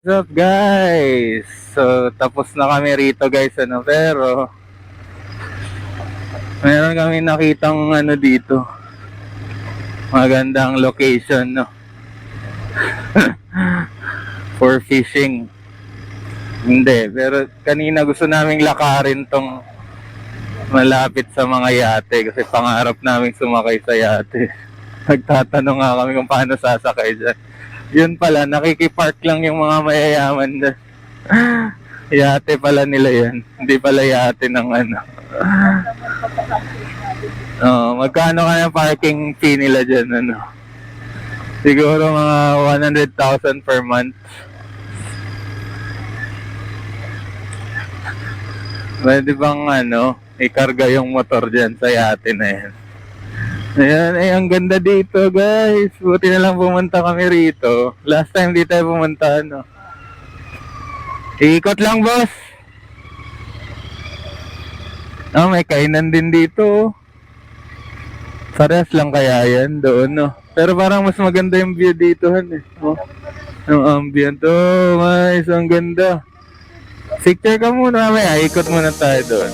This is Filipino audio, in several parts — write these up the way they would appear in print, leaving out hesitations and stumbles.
What's up guys? So tapos na kami rito guys pero meron kami nakitang dito. Magandang location for fishing. Hindi, pero kanina gusto naming lakarin tong malapit sa mga yate kasi pangarap naming sumakay sa yate. Nagtatanong nga kami kung paano sasakay dyan. Yun pala, nakikipark lang yung mga mayayaman dyan. Yate pala nila yan. Hindi pala yate ng magkano kaya parking fee nila dyan Siguro mga 100,000 per month. Pwede bang ikarga yung motor dyan sa yate na yan. Ayan, ang ganda dito guys. Buti na lang pumunta kami rito. Last time di tayo pumunta Ikot lang boss. May kainan din dito. Parehas lang kaya yan doon Pero parang mas maganda yung view dito yung ambient. Guys, ang ganda. Picture ka muna mamaya. Ikot muna tayo doon.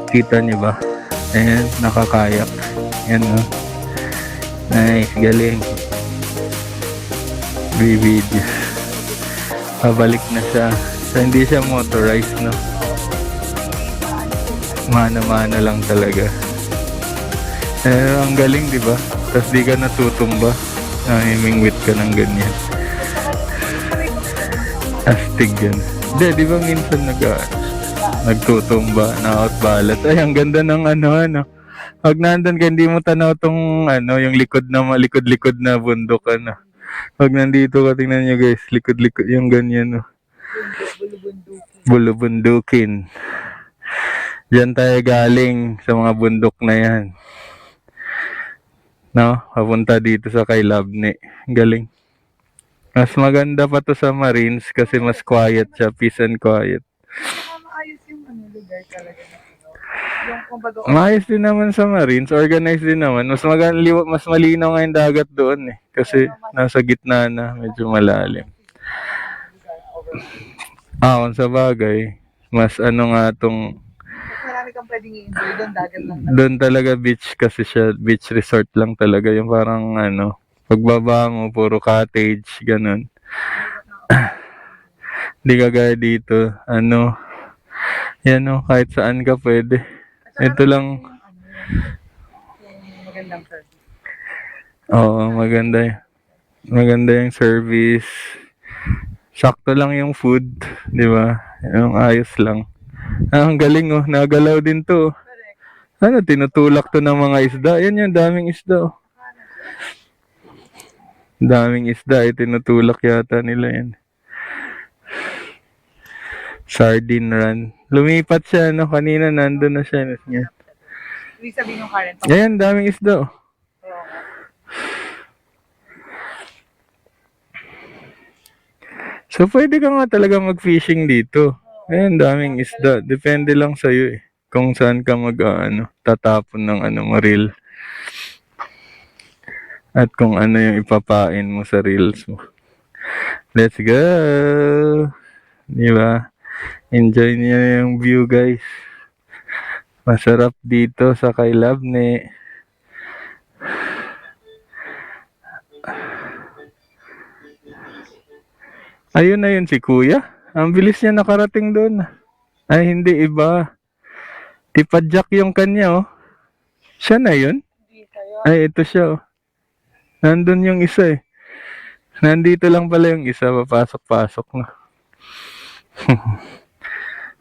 Kita niyo ba? Ayan, nakakayak. Ayan Nice, galing. Video. Pabalik na siya. So, hindi siya motorized, Mana-mana lang talaga. Ang galing, di ba? Tapos di ka natutumba. Himingwit ka ng ganyan. Astig yan. Di ba minsan nagtutumba, na-outbalat. Ay, ang ganda ng Pag nandun ka, hindi mo tanaw tong yung likod na bundok Pag nandito ka, tingnan nyo guys, likod-likod yung ganyan Bulubundukin. Diyan tayo galing sa mga bundok na yan. Papunta dito sa kay Labne. Galing. Mas maganda pa to sa Marines kasi mas quiet siya, peace and quiet. Maayos yung lugar talaga. Maayos din naman sa Marines, organized din naman. Mas malinaw nga yung dagat doon kasi nasa gitna na, medyo malalim. Kung sa bagay, mas ano nga tong, Mas marami kang pwedeng i-enjoy doon, dagat lang. doon talaga beach kasi siya, beach resort lang talaga. Yung parang ano, pagbaba mo, puro cottage, ganun. Di kagaya dito, ano, yan o, kahit saan ka pwede. Ito lang, Yung magandang service. oo, maganda yung service. Sakto lang yung food, di ba? Yung ayos lang. Ang galing oh, nagalaw din to. Correct. Ano, tinutulak to ng mga isda. Yan yung daming isda oh. Daming isda, tinutulak yata nila yan. Sardine run. Lumipat siya, no? Kanina nandun na siya. Yan. Ibig sabihin yung current. Ayan, daming isda oh. Oo nga. So, pwede ka nga talaga mag-fishing dito. Ayan, daming isda. Depende lang sa'yo eh. Kung saan ka tatapon ng maril. At kung ano yung ipapain mo sa reels mo. Let's go! Di ba? Enjoy niyo yung view, guys. Masarap dito sa Kailabne. Ayun na yun si Kuya. Ang bilis niya nakarating doon. Ay, hindi iba. Tipadjak yung kanya, oh. Siya na yun? Hindi sa'yo. Ay, ito siya, oh. Nandun yung isa, eh. Nandito lang pala yung isa, papasok-pasok na.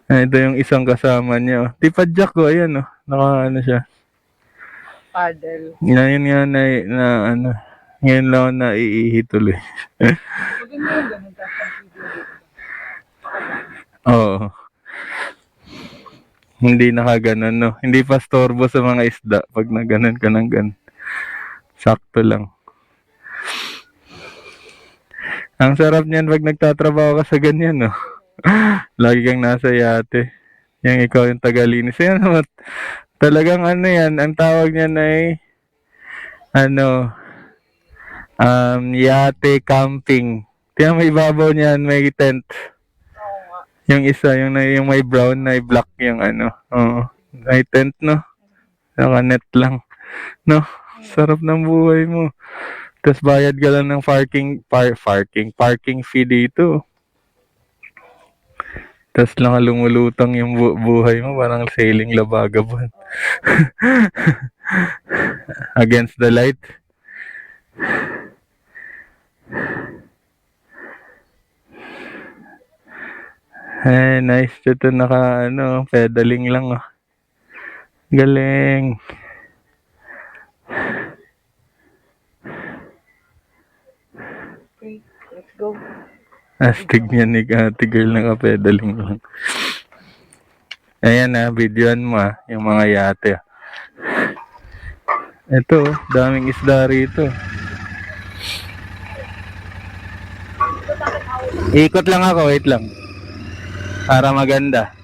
Ito yung isang kasama niya, oh. Tipadjak ko, ayan, oh. Naka, siya. Paddle. Ngayon nga ngayon lang ako naiihi tuloy. Maganda yung ganun. Tapos ang video. Oo. Hindi nakaganon, no? Hindi pa storbo sa mga isda pag naganon ka ng gan. Sakto lang. Ang sarap niyan pag nagtatrabaho ka sa ganyan, no? Lagi kang nasa yate. Yung ikaw yung tagalinis. Yan, talagang yan, ang tawag niyan ay yate camping. Kaya may ibabaw niyan, may tent. Oo nga. Yung isa, yung may brown na black yung Oo. May tent, no? Saka net lang. No? Sarap ng buhay mo. Tapos bayad ka lang ng parking fee dito. Tapos lang lumulutang yung buhay mo, parang sailing la vagabond. Against the light. Eh, nice. Ito pedaling lang, oh. Galing. Okay, let's go. Astig niya ni ate girl, naka-pedaling lang. Ayan videoan mo yung mga yate. Ito, daming isda rito. Ikot lang ako, wait lang. Para maganda.